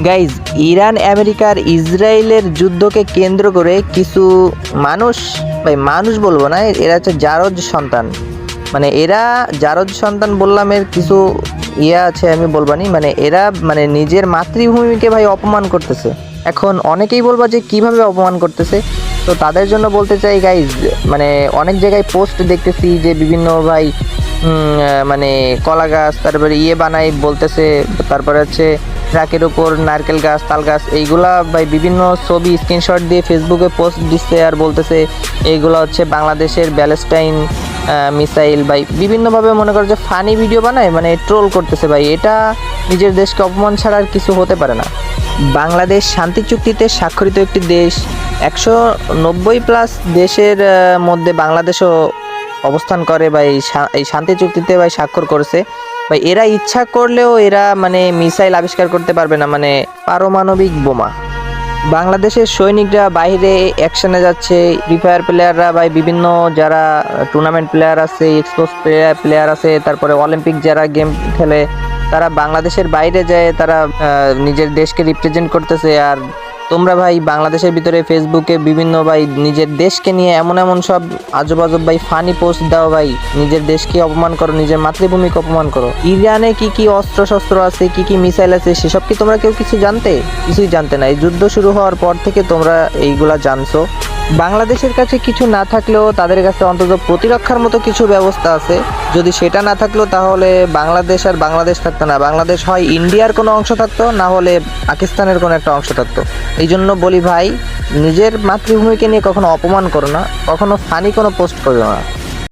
Guys, Iran আমেরিকার ইসরায়েলের যুদ্ধকে কেন্দ্র করে কিছু মানুষ, ভাই মানুষ বলবো না, এরা হচ্ছে জারজ সন্তান, মানে এরা জারজ সন্তান বললাম, এর কিছু আছে আমি বলবানি, মানে এরা মানে নিজের মাতৃভূমিকে ভাই অপমান করতেছে। এখন অনেকেই বলবা যে কিভাবে অপমান করতেছে, তো তাদের জন্য বলতে চাই গাইজ, মানে অনেক জায়গায় পোস্ট দেখতেছি যে বিভিন্ন ভাই মানে কলা গাছ, তারপরে বানাই বলতেছে, তারপরে হচ্ছে ট্রাকের উপর নারকেল গাছ, তাল গাছ, এইগুলা ভাই বিভিন্ন ছবি স্ক্রিনশট দিয়ে ফেসবুকে পোস্ট দিচ্ছে আর বলতেছে এইগুলো হচ্ছে বাংলাদেশের ব্যালেস্টাইন মিসাইল। ভাই বিভিন্নভাবে মনে করো যে ফানি ভিডিও বানায়, মানে ট্রোল করতেছে। ভাই এটা নিজের দেশকে অপমান ছাড়া আর কিছু হতে পারে না। বাংলাদেশ শান্তি চুক্তিতে স্বাক্ষরিত একটি দেশ, 190+ দেশের মধ্যে বাংলাদেশও অবস্থান করে। ভাই এই শান্তি চুক্তিতে ভাই স্বাক্ষর করেছে। ভাই এরা ইচ্ছা করলেও এরা মানে মিসাইল আবিষ্কার করতে পারবে না, মানে পারমাণবিক বোমা। বাংলাদেশের সৈনিকরা বাইরে অ্যাকশনে যাচ্ছে, ফ্রি ফায়ার প্লেয়াররা ভাই বিভিন্ন যারা টুর্নামেন্ট প্লেয়ার আছে, এক্সপোর্টস প্লেয়ার আছে, তারপরে অলিম্পিক যারা গেম খেলে, তারা বাংলাদেশের বাইরে যায়, তারা নিজের দেশকে রিপ্রেজেন্ট করতেছে। আর তোমরা ভাই বাংলাদেশের ভিতরে ফেসবুকে বিভিন্ন ভাই নিজের দেশকে নিয়ে এমন এমন সব আজব আজব ভাই ফানি পোস্ট দাও, ভাই নিজের দেশকে অপমান করো, নিজের মাতৃভূমিকে অপমান করো। ইরানে কি কি অস্ত্র শস্ত্র আছে, কি কি মিসাইল আছে, সেসব কি তোমরা কেউ কিছুই জানতে না। এই যুদ্ধ শুরু হওয়ার পর থেকে তোমরা এইগুলা জানছো। বাংলাদেশের কাছে কিছু না থাকলেও তাদের কাছে অন্তত প্রতিরক্ষার মতো কিছু ব্যবস্থা আছে। যদি সেটা না থাকলো তাহলে বাংলাদেশ আর বাংলাদেশ থাকতো না, বাংলাদেশ হয় ইন্ডিয়ার কোনো অংশ থাকতো, না হলে পাকিস্তানের কোনো একটা অংশ থাকতো। এই জন্য বলি ভাই, নিজের মাতৃভূমিকে নিয়ে কখনো অপমান করো না, কখনো ফানি কোনো পোস্ট করো না।